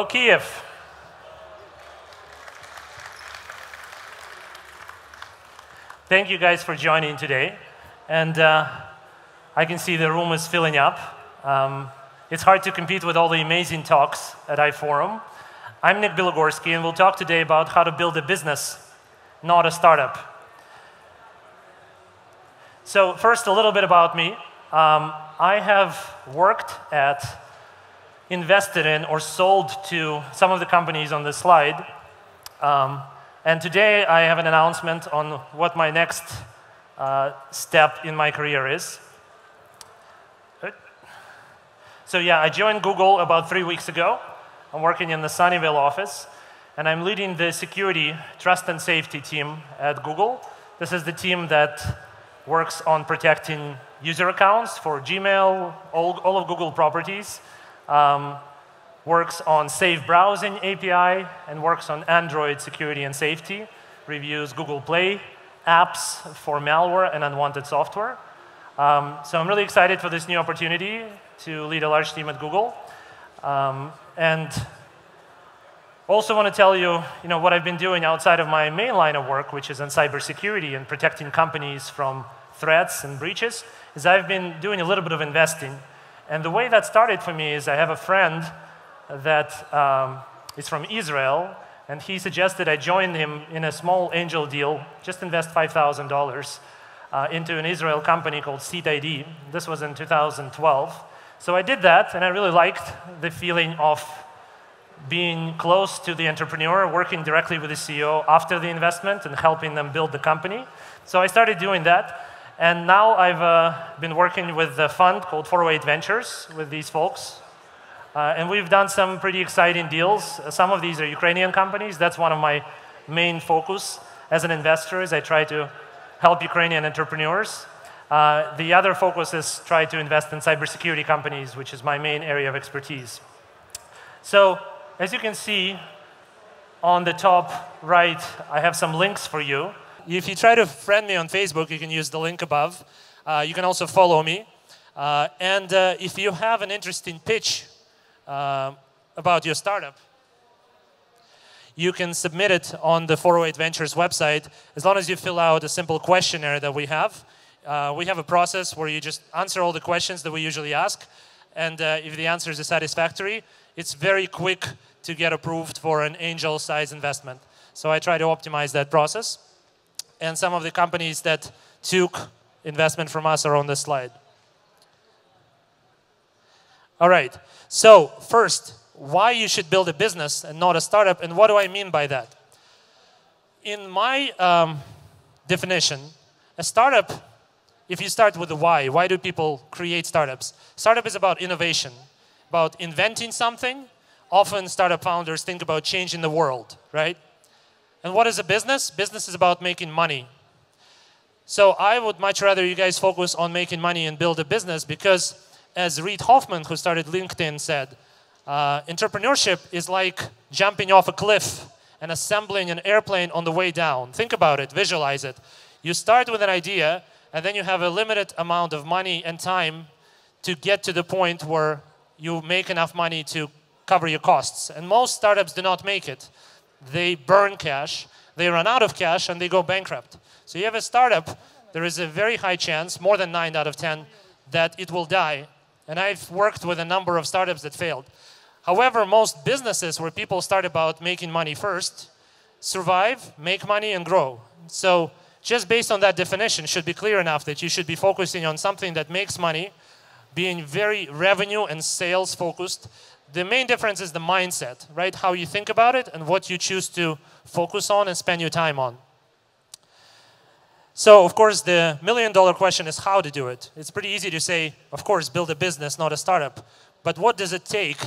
Go Kiev! Thank you guys for joining today. And I can see the room is filling up. It's hard to compete with all the amazing talks at iForum. I'm Nік Білогорський, and we'll talk today about how to build a business, not a startup. So first, a little bit about me. I have worked at, invested in, or sold to some of the companies on this slide. And today, I have an announcement on what my next step in my career is. So yeah, I joined Google about 3 weeks ago. I'm working in the Sunnyvale office, and I'm leading the security, trust, and safety team at Google. This is the team that works on protecting user accounts for Gmail, all of Google properties, works on Safe Browsing API, and works on Android security and safety, reviews Google Play apps for malware and unwanted software. So I'm really excited for this new opportunity to lead a large team at Google. And also want to tell you, what I've been doing outside of my main line of work, which is in cybersecurity and protecting companies from threats and breaches, is I've been doing a little bit of investing. And the way that started for me is I have a friend that is from Israel, and he suggested I join him in a small angel deal, just invest $5,000 into an Israel company called SeedID. This was in 2012. So I did that, and I really liked the feeling of being close to the entrepreneur, working directly with the CEO after the investment and helping them build the company. So I started doing that, and now I've been working with a fund called 408 Ventures with these folks. And we've done some pretty exciting deals. Some of these are Ukrainian companies. That's one of my main focus as an investor, is I try to help Ukrainian entrepreneurs. The other focus is try to invest in cybersecurity companies, which is my main area of expertise. So as you can see on the top right, I have some links for you. If you try to friend me on Facebook, you can use the link above. You can also follow me. And if you have an interesting pitch about your startup, you can submit it on the 408 Ventures website, as long as you fill out a simple questionnaire that we have. We have a process where you just answer all the questions that we usually ask, and if the answers are satisfactory, it's very quick to get approved for an angel size investment. So I try to optimize that process, and some of the companies that took investment from us are on this slide. All right, so first, why you should build a business and not a startup, and what do I mean by that? In my definition, a startup, if you start with the why do people create startups? Startup is about innovation, about inventing something. Often startup founders think about changing the world, right? And what is a business? Business is about making money. So I would much rather you guys focus on making money and build a business, because as Reid Hoffman, who started LinkedIn, said, entrepreneurship is like jumping off a cliff and assembling an airplane on the way down. Think about it, visualize it. You start with an idea, and then you have a limited amount of money and time to get to the point where you make enough money to cover your costs. And most startups do not make it. They burn cash, they run out of cash, and they go bankrupt. So you have a startup, there is a very high chance, more than 9 out of 10, that it will die. And I've worked with a number of startups that failed. However, most businesses where people start about making money first, survive, make money, and grow. So just based on that definition, should be clear enough that you should be focusing on something that makes money, being very revenue and sales focused. The main difference is the mindset, right? How you think about it and what you choose to focus on and spend your time on. So, of course, the million-dollar question is how to do it. It's pretty easy to say, of course, build a business, not a startup. But what does it take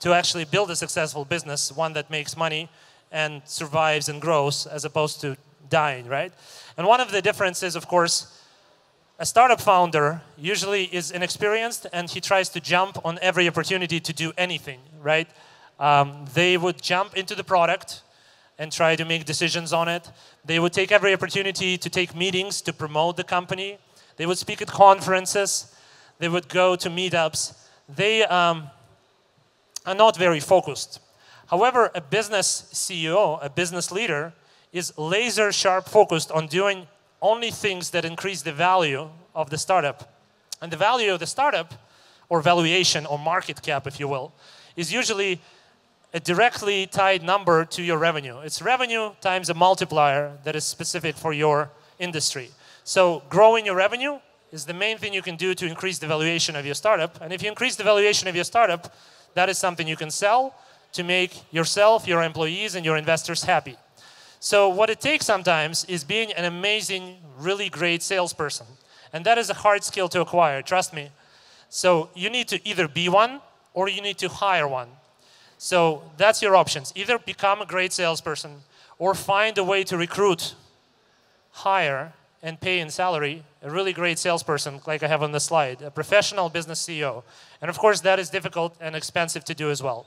to actually build a successful business, one that makes money and survives and grows, as opposed to dying, right? And one of the differences, of course, a startup founder usually is inexperienced, and he tries to jump on every opportunity to do anything, right? They would jump into the product and try to make decisions on it. They would take every opportunity to take meetings to promote the company. They would speak at conferences. They would go to meetups. They are not very focused. However, a business CEO, a business leader, is laser sharp focused on doing only things that increase the value of the startup. And the value of the startup, or valuation, or market cap, if you will, is usually a directly tied number to your revenue. It's revenue times a multiplier that is specific for your industry. So growing your revenue is the main thing you can do to increase the valuation of your startup. And if you increase the valuation of your startup, that is something you can sell to make yourself, your employees, and your investors happy. So what it takes sometimes is being an amazing, really great salesperson. And that is a hard skill to acquire, trust me. So you need to either be one or you need to hire one. So that's your options. Either become a great salesperson or find a way to recruit, hire, and pay in salary a really great salesperson, like I have on the slide, a professional business CEO. And of course, that is difficult and expensive to do as well.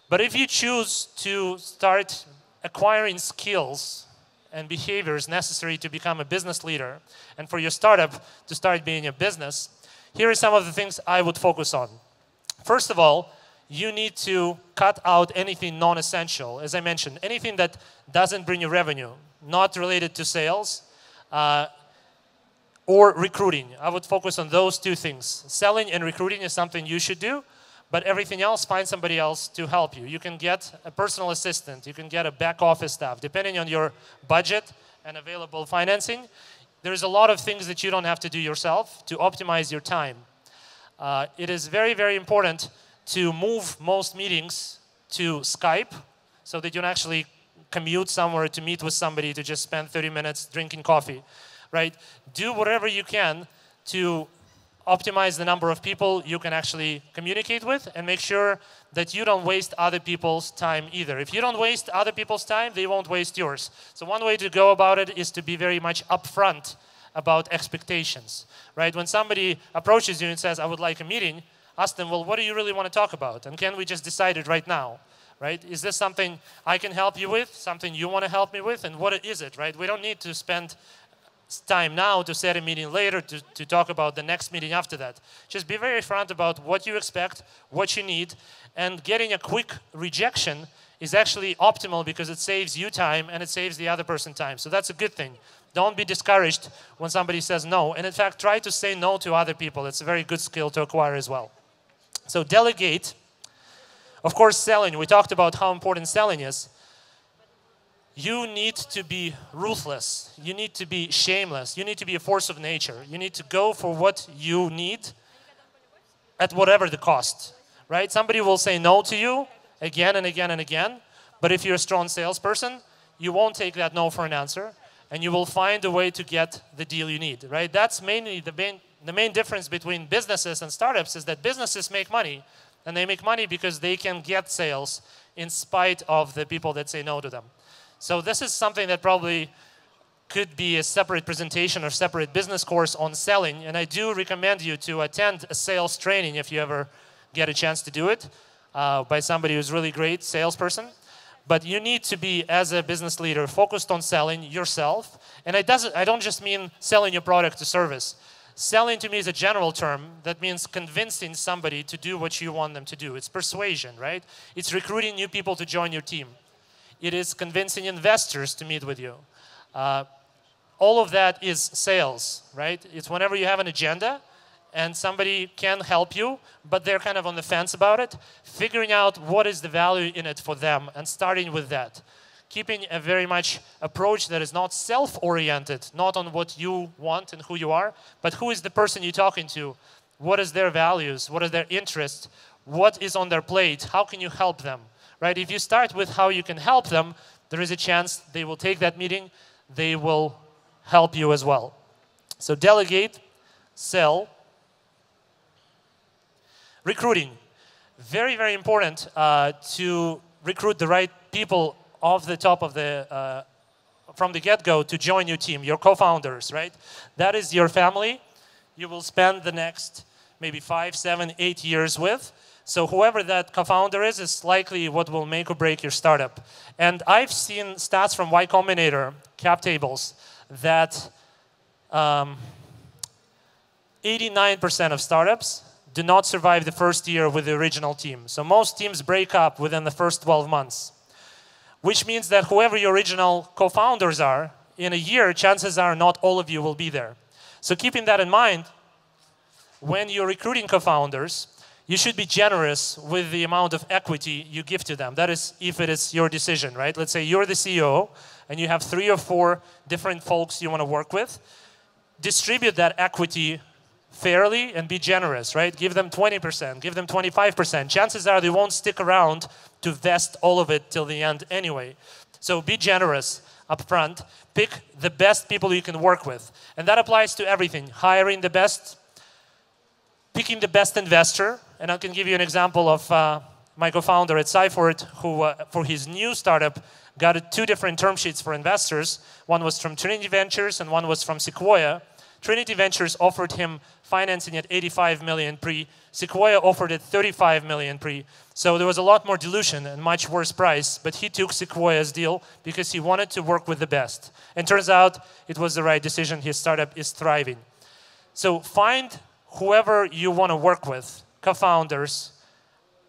But if you choose to start acquiring skills and behaviors necessary to become a business leader and for your startup to start being a business, here are some of the things I would focus on. First of all, you need to cut out anything non-essential. As I mentioned, anything that doesn't bring you revenue, not related to sales or recruiting. I would focus on those two things. Selling and recruiting is something you should do, but everything else, find somebody else to help you. You can get a personal assistant. You can get a back office staff, depending on your budget and available financing. There's a lot of things that you don't have to do yourself to optimize your time. It is very, very important to move most meetings to Skype so that you don't actually commute somewhere to meet with somebody to just spend 30 minutes drinking coffee, right? Do whatever you can to optimize the number of people you can actually communicate with and make sure that you don't waste other people's time either. If you don't waste other people's time, they won't waste yours. So one way to go about it is to be very much upfront about expectations, right? When somebody approaches you and says, I would like a meeting, ask them, well, what do you really want to talk about? And can we just decide it right now, right? Is this something I can help you with, something you want to help me with, and what is it, right? We don't need to spend time now to set a meeting later to talk about the next meeting after that. Just be very upfront about what you expect, what you need, and getting a quick rejection is actually optimal because it saves you time and it saves the other person time. So that's a good thing. Don't be discouraged when somebody says no. And in fact, try to say no to other people. It's a very good skill to acquire as well. So delegate. Of course, selling. We talked about how important selling is. You need to be ruthless. You need to be shameless. You need to be a force of nature. You need to go for what you need at whatever the cost, right? Somebody will say no to you again and again and again, but if you're a strong salesperson, you won't take that no for an answer, and you will find a way to get the deal you need, right? That's mainly the main difference between businesses and startups is that businesses make money, and they make money because they can get sales in spite of the people that say no to them. So this is something that probably could be a separate presentation or separate business course on selling. And I do recommend you to attend a sales training if you ever get a chance to do it by somebody who's really great salesperson. But you need to be, as a business leader, focused on selling yourself. And I don't just mean selling your product or service. Selling to me is a general term that means convincing somebody to do what you want them to do. It's persuasion, right? It's recruiting new people to join your team. It is convincing investors to meet with you. All of that is sales, right? It's whenever you have an agenda and somebody can help you, but they're kind of on the fence about it, figuring out what is the value in it for them and starting with that. Keeping a very much approach that is not self-oriented, not on what you want and who you are, but who is the person you're talking to, what is their values, what are their interests, what is on their plate, how can you help them? Right? If you start with how you can help them, there is a chance they will take that meeting, they will help you as well. So delegate, sell. Recruiting. Very, very important to recruit the right people off the top of the, from the get-go to join your team, your co-founders, right? That is your family you will spend the next maybe 5, 7, 8 years with. So whoever that co-founder is likely what will make or break your startup. And I've seen stats from Y Combinator, cap tables, that 89% of startups do not survive the first year with the original team. So most teams break up within the first 12 months, which means that whoever your original co-founders are, in a year, chances are not all of you will be there. So keeping that in mind, when you're recruiting co-founders, you should be generous with the amount of equity you give to them. That is, if it is your decision, right? Let's say you're the CEO, and you have 3 or 4 different folks you want to work with. Distribute that equity fairly and be generous, right? Give them 20%, give them 25%. Chances are they won't stick around to vest all of it till the end anyway. So be generous up front. Pick the best people you can work with. And that applies to everything. Hiring the best, picking the best investor. And I can give you an example of my co-founder at Cyford, who for his new startup got 2 different term sheets for investors. One was from Trinity Ventures and one was from Sequoia. Trinity Ventures offered him financing at 85 million pre. Sequoia offered it 35 million pre. So there was a lot more dilution and much worse price, but he took Sequoia's deal because he wanted to work with the best. And turns out it was the right decision. His startup is thriving. So find whoever you want to work with, co-founders,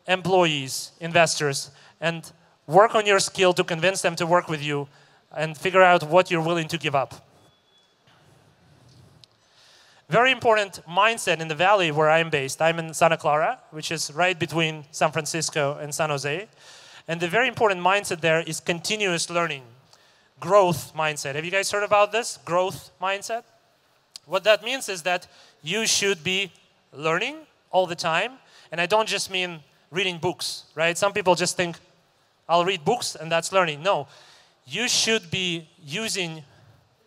employees, investors, and work on your skill to convince them to work with you and figure out what you're willing to give up. Very important mindset in the valley where I'm based. I'm in Santa Clara, which is right between San Francisco and San Jose. And the very important mindset there is continuous learning, growth mindset. Have you guys heard about this? Growth mindset? What that means is that you should be learning all the time. And I don't just mean reading books, right? Some people just think, I'll read books and that's learning. No, you should be using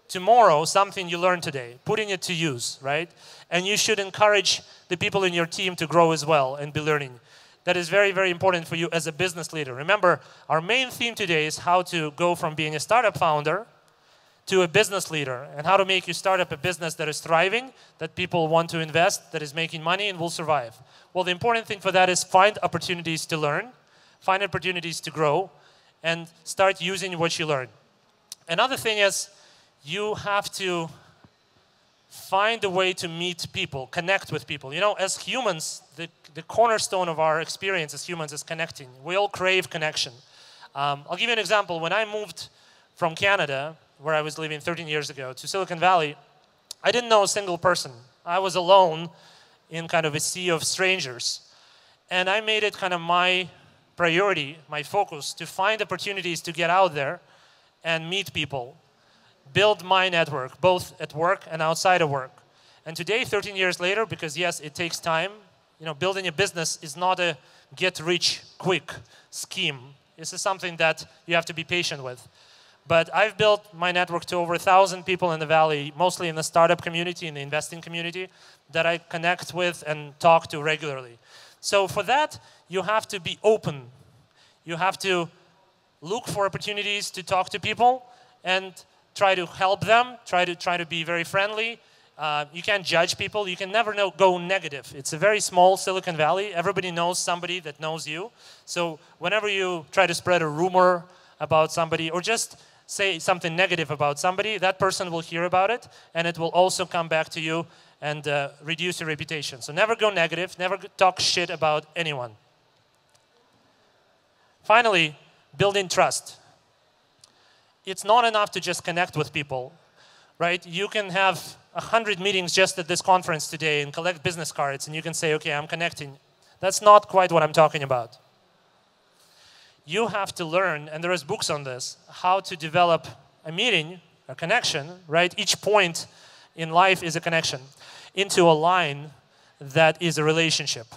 tomorrow something you learned today, putting it to use, right? And you should encourage the people in your team to grow as well and be learning. That is very, very important for you as a business leader. Remember, our main theme today is how to go from being a startup founder to a business leader and how to make your startup a business that is thriving, that people want to invest, that is making money and will survive. Well, the important thing for that is find opportunities to learn, find opportunities to grow, and start using what you learn. Another thing is you have to find a way to meet people, connect with people. You know, as humans, the cornerstone of our experience as humans is connecting. We all crave connection. I'll give you an example. When I moved from Canada, where I was living 13 years ago, to Silicon Valley, I didn't know a single person. I was alone in kind of a sea of strangers. And I made it kind of my priority, my focus, to find opportunities to get out there and meet people. Build my network, both at work and outside of work. And today, 13 years later, because yes, it takes time, you know, building a business is not a get-rich-quick scheme. This is something that you have to be patient with. But I've built my network to over 1,000 people in the Valley, mostly in the startup community, in the investing community, that I connect with and talk to regularly. So for that, you have to be open. You have to look for opportunities to talk to people and try to help them, try to be very friendly. You can't judge people. You can never go negative. It's a very small Silicon Valley. Everybody knows somebody that knows you. So whenever you try to spread a rumor about somebody or just say something negative about somebody, that person will hear about it, and it will also come back to you and reduce your reputation. So never go negative. Never talk shit about anyone. Finally, building trust. It's not enough to just connect with people, right? You can have 100 meetings just at this conference today and collect business cards, and you can say, okay, I'm connecting. That's not quite what I'm talking about. You have to learn, and there is books on this, how to develop a meeting, a connection, right? Each point in life is a connection, into a line that is a relationship.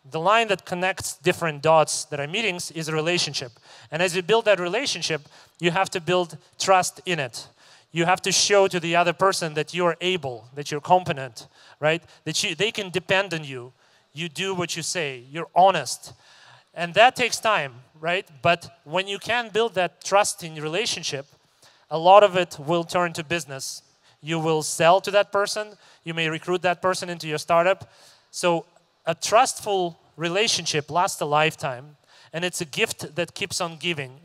The line that connects different dots that are meetings is a relationship. And as you build that relationship, you have to build trust in it. You have to show to the other person that you're able, that you're competent, right? That they can depend on you. You do what you say. You're honest. And that takes time, right? But when you can build that trust in your relationship, a lot of it will turn to business. You will sell to that person. You may recruit that person into your startup. So a trustful relationship lasts a lifetime, and it's a gift that keeps on giving.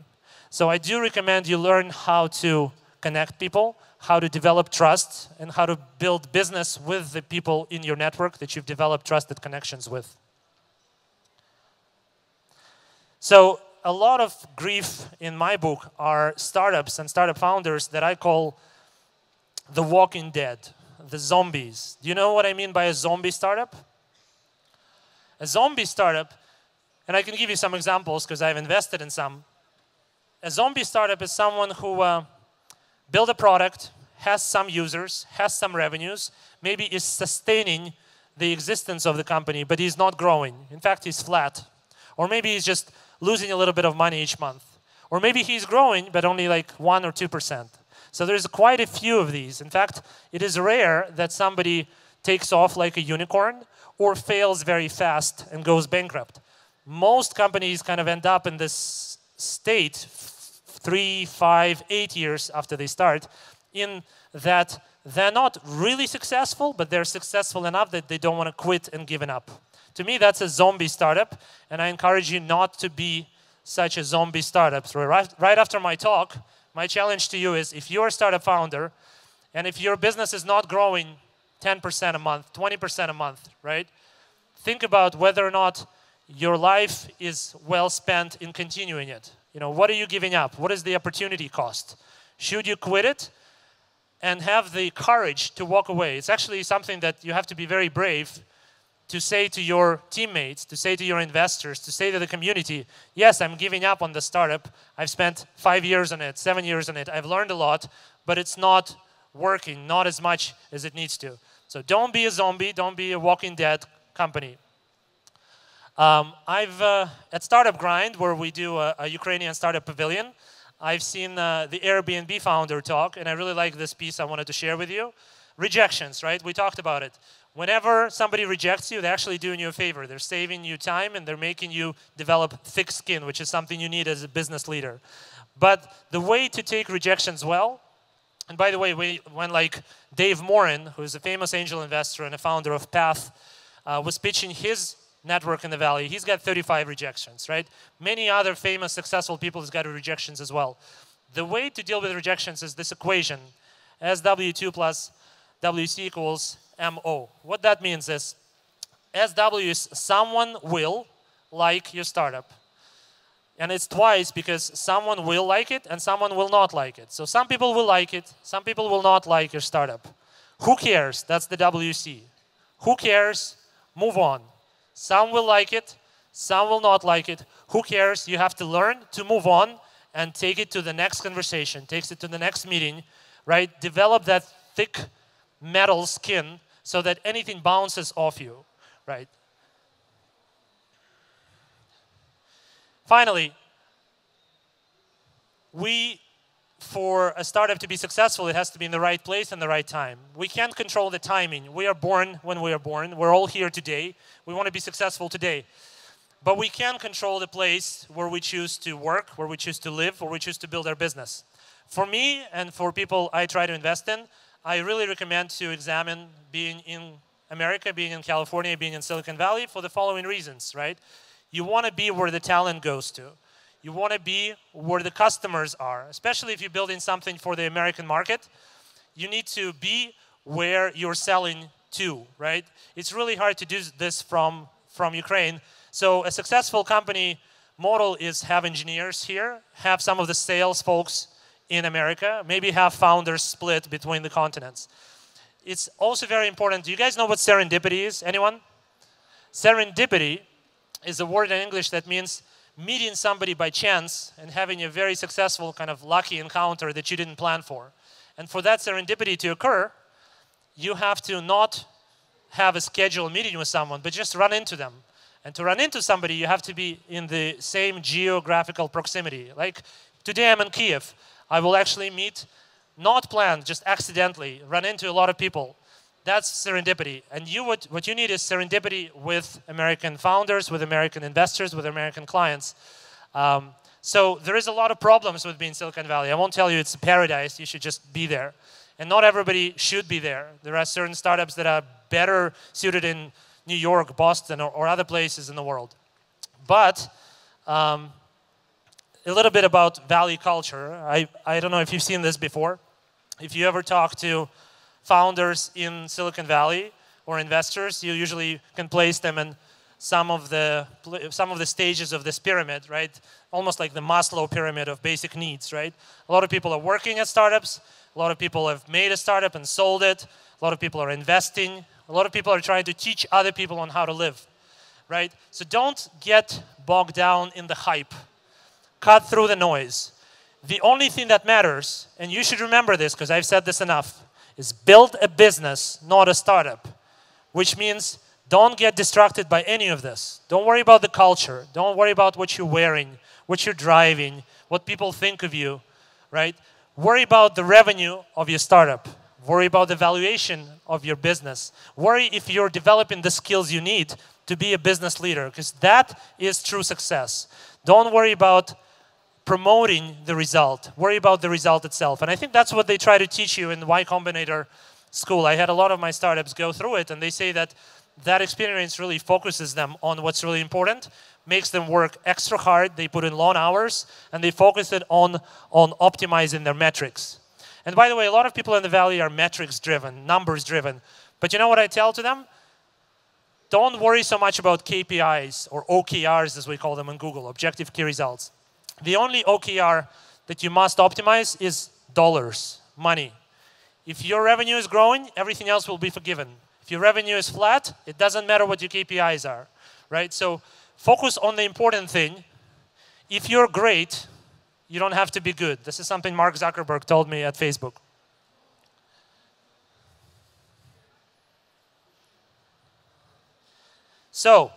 So I do recommend you learn how to connect people, how to develop trust, and how to build business with the people in your network that you've developed trusted connections with. So a lot of grief in my book are startups and startup founders that I call the walking dead, the zombies. Do you know what I mean by a zombie startup? A zombie startup, and I can give you some examples because I've invested in some. A zombie startup is someone who built a product, has some users, has some revenues, maybe is sustaining the existence of the company, but he's not growing. In fact, he's flat. Or maybe he's just losing a little bit of money each month. Or maybe he's growing, but only like 1 or 2%. So there's quite a few of these. In fact, it is rare that somebody takes off like a unicorn or fails very fast and goes bankrupt. Most companies kind of end up in this state 3, 5, 8 years after they start, in that they're not really successful, but they're successful enough that they don't want to quit and give it up. To me, that's a zombie startup, and I encourage you not to be such a zombie startup. So right after my talk, my challenge to you is, if you're a startup founder, and if your business is not growing 10% a month, 20% a month, right? Think about whether or not your life is well spent in continuing it. You know, what are you giving up? What is the opportunity cost? Should you quit it and have the courage to walk away? It's actually something that you have to be very brave to say to your teammates, to say to your investors, to say to the community, yes, I'm giving up on the startup. I've spent 5 years on it, 7 years on it. I've learned a lot, but it's not working, not as much as it needs to. So don't be a zombie. Don't be a walking dead company. At Startup Grind, where we do a Ukrainian startup pavilion, I've seen the Airbnb founder talk, and I really like this piece I wanted to share with you. Rejections, right? We talked about it. Whenever somebody rejects you, they're actually doing you a favor. They're saving you time, and they're making you develop thick skin, which is something you need as a business leader. But the way to take rejections well, and by the way, when like Dave Morin, who is a famous angel investor and a founder of Path, was pitching his network in the Valley, he's got 35 rejections, right? Many other famous, successful people have got rejections as well. The way to deal with rejections is this equation, SW2 plus WC equals MO. What that means is, SW is someone will like your startup. And it's twice, because someone will like it and someone will not like it. So some people will like it, some people will not like your startup. Who cares? That's the WC. Who cares? Move on. Some will like it, some will not like it. Who cares? You have to learn to move on and take it to the next conversation, take it to the next meeting, right? Develop that thick metal skin so that anything bounces off you, right? Finally, for a startup to be successful, it has to be in the right place and the right time. We can't control the timing. We are born when we are born. We're all here today. We want to be successful today. But we can control the place where we choose to work, where we choose to live, where we choose to build our business. For me and for people I try to invest in, I really recommend to examine being in America, being in California, being in Silicon Valley for the following reasons, right? You want to be where the talent goes to. You want to be where the customers are, especially if you're building something for the American market. You need to be where you're selling to, right? It's really hard to do this from Ukraine. So a successful company model is have engineers here, have some of the sales folks in America, maybe have founders split between the continents. It's also very important. Do you guys know what serendipity is? Anyone? Serendipity is a word in English that means meeting somebody by chance and having a very successful kind of lucky encounter that you didn't plan for. And for that serendipity to occur, you have to not have a scheduled meeting with someone, but just run into them. And to run into somebody, you have to be in the same geographical proximity. Like today I'm in Kiev. I will actually meet, not planned, just accidentally, run into a lot of people. That's serendipity. And what you need is serendipity with American founders, with American investors, with American clients. So there is a lot of problems with being Silicon Valley. I won't tell you it's a paradise. You should just be there. And not everybody should be there. There are certain startups that are better suited in New York, Boston, or other places in the world. But a little bit about Valley culture. I don't know if you've seen this before. If you ever talk to founders in Silicon Valley or investors, you usually can place them in some of the stages of this pyramid, right? Almost like the Maslow pyramid of basic needs, right? A lot of people are working at startups. A lot of people have made a startup and sold it. A lot of people are investing. A lot of people are trying to teach other people on how to live, right? So don't get bogged down in the hype. Cut through the noise. The only thing that matters, and you should remember this because I've said this enough, is build a business, not a startup. Which means don't get distracted by any of this. Don't worry about the culture. Don't worry about what you're wearing, what you're driving, what people think of you, right? Worry about the revenue of your startup. Worry about the valuation of your business. Worry if you're developing the skills you need to be a business leader, because that is true success. Don't worry about promoting the result. Worry about the result itself. And I think that's what they try to teach you in the Y Combinator school. I had a lot of my startups go through it, and they say that that experience really focuses them on what's really important, makes them work extra hard, they put in long hours, and they focus it on optimizing their metrics. And by the way, a lot of people in the Valley are metrics-driven, numbers-driven. But you know what I tell to them? Don't worry so much about KPIs, or OKRs as we call them in Google, objective key results. The only OKR that you must optimize is dollars, money. If your revenue is growing, everything else will be forgiven. If your revenue is flat, it doesn't matter what your KPIs are, right? So focus on the important thing. If you're great, you don't have to be good. This is something Mark Zuckerberg told me at Facebook. So,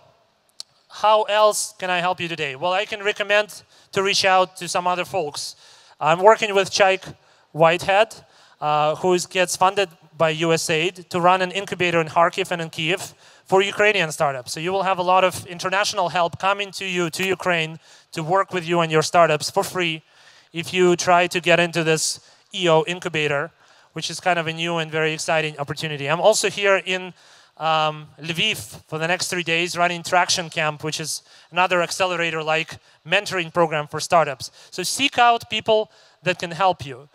how else can I help you today? Well, I can recommend to reach out to some other folks. I'm working with Chaik Whitehead, who gets funded by USAID to run an incubator in Kharkiv and in Kyiv for Ukrainian startups. So you will have a lot of international help coming to you, to Ukraine, to work with you and your startups for free if you try to get into this EO incubator, which is kind of a new and very exciting opportunity. I'm also here in Lviv for the next 3 days running Traction Camp, which is another accelerator-like mentoring program for startups. So seek out people that can help you.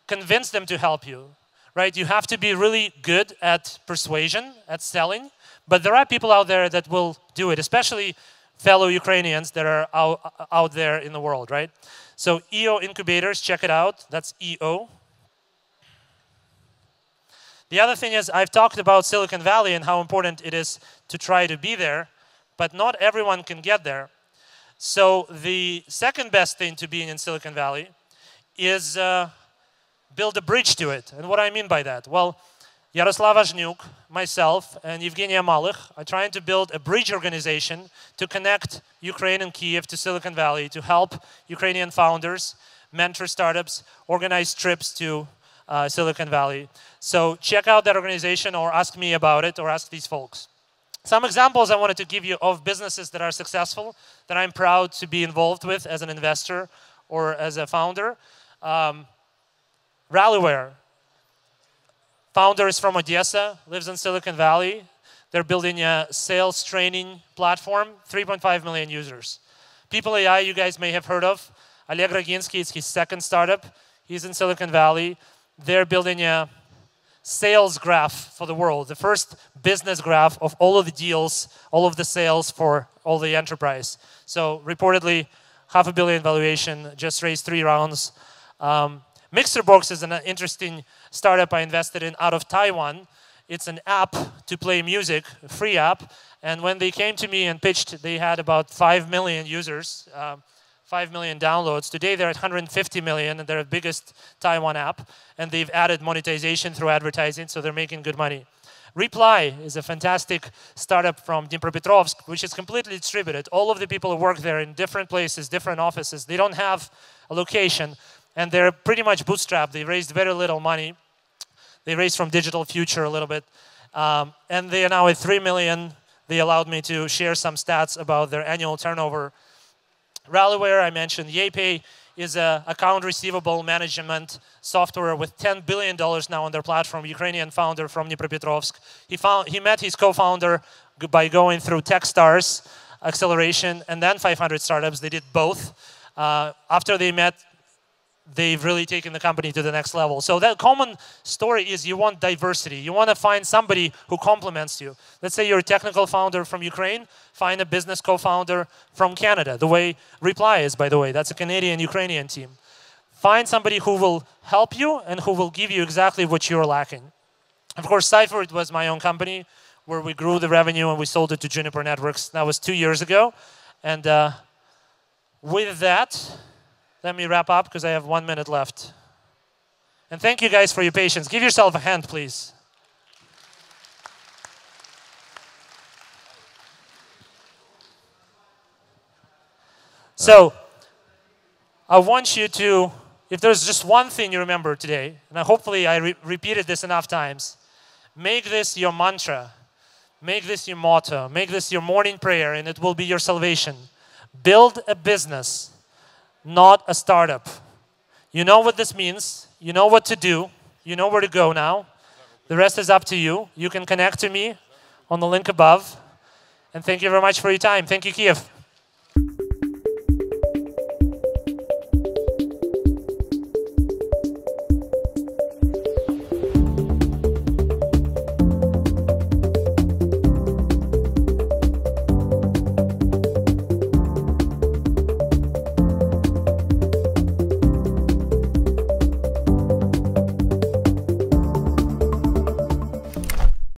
Convince them to help you, right? You have to be really good at persuasion, at selling, but there are people out there that will do it, especially fellow Ukrainians that are out there in the world, right? So EO incubators, check it out. That's EO. The other thing is, I've talked about Silicon Valley and how important it is to try to be there, but not everyone can get there. So the second best thing to being in Silicon Valley is build a bridge to it. And what I mean by that? Well, Yaroslav Azhnyuk, myself, and Evgenia Malich are trying to build a bridge organization to connect Ukraine and Kyiv to Silicon Valley to help Ukrainian founders, mentor startups, organize trips to Silicon Valley. So check out that organization or ask me about it or ask these folks. Some examples I wanted to give you of businesses that are successful that I'm proud to be involved with as an investor or as a founder. Rallyware. Founder is from Odessa, lives in Silicon Valley. They're building a sales training platform, 3.5 million users. People AI, you guys may have heard of. Oleg Roginsky is his second startup. He's in Silicon Valley. They're building a sales graph for the world, the first business graph of all of the deals, all of the sales for all the enterprise. So reportedly, $500 million valuation, just raised 3 rounds. Mixerbox is an interesting startup I invested in out of Taiwan. It's an app to play music, a free app. And when they came to me and pitched, they had about 5 million users, 5 million downloads. Today they're at 150 million, and they're the biggest Taiwan app. And they've added monetization through advertising, so they're making good money. Reply is a fantastic startup from Dnipropetrovsk, which is completely distributed. All of the people who work there in different places, different offices, they don't have a location. And they're pretty much bootstrapped. They raised very little money. They raised from Digital Future a little bit. And they are now at 3 million. They allowed me to share some stats about their annual turnover. Rallyware, I mentioned. YayPay is an account receivable management software with $10 billion now on their platform. Ukrainian founder from Dnipropetrovsk. He met his co-founder by going through Techstars acceleration and then 500 startups. They did both. After they met, they've really taken the company to the next level. So that common story is you want diversity. You want to find somebody who complements you. Let's say you're a technical founder from Ukraine, find a business co-founder from Canada. The way Reply is, by the way, that's a Canadian-Ukrainian team. Find somebody who will help you and who will give you exactly what you're lacking. Of course, Cypher, it was my own company where we grew the revenue and we sold it to Juniper Networks. That was 2 years ago. And with that, let me wrap up because I have 1 minute left. And thank you guys for your patience. Give yourself a hand, please. So, I want you to, if there's just one thing you remember today, and hopefully I repeated this enough times, make this your mantra. Make this your motto. Make this your morning prayer, and it will be your salvation. Build a business, not a startup. You know what this means. You know what to do. You know where to go now. The rest is up to you. You can connect to me on the link above. And thank you very much for your time. Thank you, Kiev.